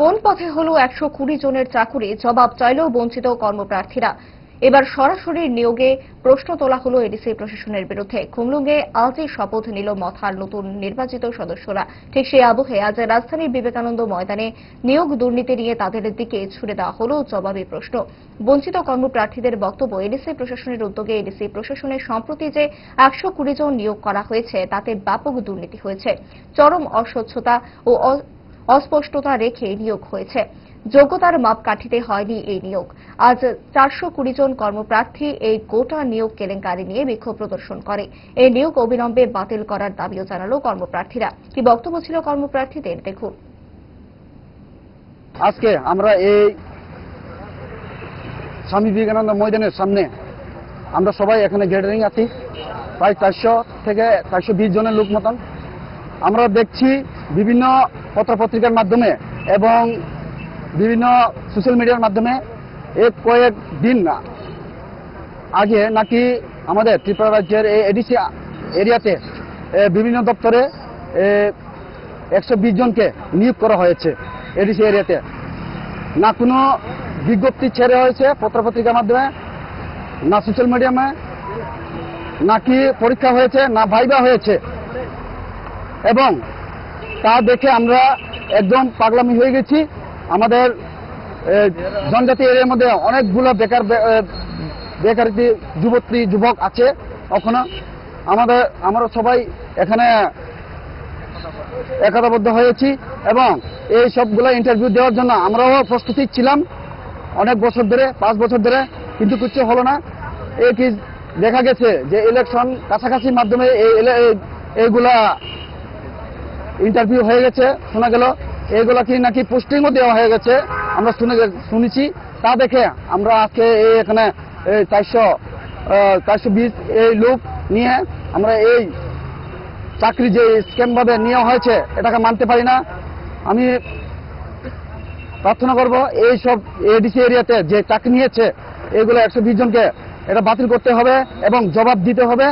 কোন পথে হলো 120 জনের চাকুরি, জবাব চাইলেও বঞ্চিত কর্মপ্রার্থীরা। এবার সরাসরি নিয়োগে প্রশ্ন তোলা হলো এডিসি প্রশাসনের বিরুদ্ধে। খুমলুঙ্গে আজই শপথ নিল মথার নতুন নির্বাচিত সদস্যরা। ঠিক সেই আবহে আজ রাজধানীর বিবেকানন্দ ময়দানে নিয়োগ দুর্নীতি নিয়ে তাদের দিকে ছুড়ে দেওয়া হলো জবাবি প্রশ্ন। বঞ্চিত কর্মপ্রার্থীদের বক্তব্য, এডিসি প্রশাসনের উদ্যোগে এডিসি প্রশাসনের সম্প্রতি যে 120 জন নিয়োগ করা হয়েছে তাতে ব্যাপক দুর্নীতি হয়েছে। চরম অস্বচ্ছতা ও অস্পষ্টতা রেখে নিয়োগ হয়েছে। যোগ্যতার মাপকাঠিতে হয়নি এই নিয়োগ। আজ 420 জন কর্মপ্রার্থী এই গোটা নিয়োগ কেলেঙ্কারি নিয়ে বিক্ষোভ প্রদর্শন করে। এই নিয়োগ অবিলম্বে বাতিল করার দাবিও জানালো কর্মপ্রার্থীরা। কি বক্তব্য ছিল কর্মপ্রার্থীদের, দেখুন। আজকে আমরা এই স্বামী বিবেকানন্দ ময়দানের সামনে আমরা সবাই এখানে গ্যাদারিং আছি, প্রায় 400 থেকে 420 জনের লোক মতন। আমরা দেখছি বিভিন্ন পত্রপত্রিকার মাধ্যমে এবং বিভিন্ন সোশ্যাল মিডিয়ার মাধ্যমে কয়েকদিন আগে নাকি আমাদের ত্রিপুরা রাজ্যের এই এডিসি এরিয়াতে বিভিন্ন দপ্তরে 120 জনকে নিয়োগ করা হয়েছে। এডিসি এরিয়াতে না কোনো বিজ্ঞপ্তি ছেড়ে হয়েছে পত্রপত্রিকার মাধ্যমে, না সোশ্যাল মিডিয়ামে, নাকি পরীক্ষা হয়েছে, না ভাইবা হয়েছে। এবং তা দেখে আমরা একদম পাগলামি হয়ে গেছি। আমাদের জনজাতি এরিয়ার মধ্যে অনেকগুলো বেকারি যুবক আছে। ওখানে আমরা সবাই এখানে একতাবদ্ধ হয়েছি এবং এই সবগুলো ইন্টারভিউ দেওয়ার জন্য আমরাও প্রস্তুতি ছিলাম অনেক বছর ধরে, 5 বছর ধরে, কিন্তু কিছু হলো না। এই কি দেখা গেছে যে ইলেকশন কাছাকাছির মাধ্যমে এইগুলা ইন্টারভিউ হয়ে গেছে, শোনা গেল এইগুলা কি নাকি পোস্টিংও দেওয়া হয়ে গেছে, আমরা শুনেছি। তা দেখে আমরা আজকে এখানে 420 এই লোক নিয়ে আমরা এই চাকরি যে স্ক্যাম ভাবে নেওয়া হয়েছে এটাকে মানতে পারি না। আমি প্রার্থনা করব এই সব এডিসি এরিয়াতে যে চাকরি নিয়েছে এগুলো 120 জনকে এটা বাতিল করতে হবে এবং জবাব দিতে হবে।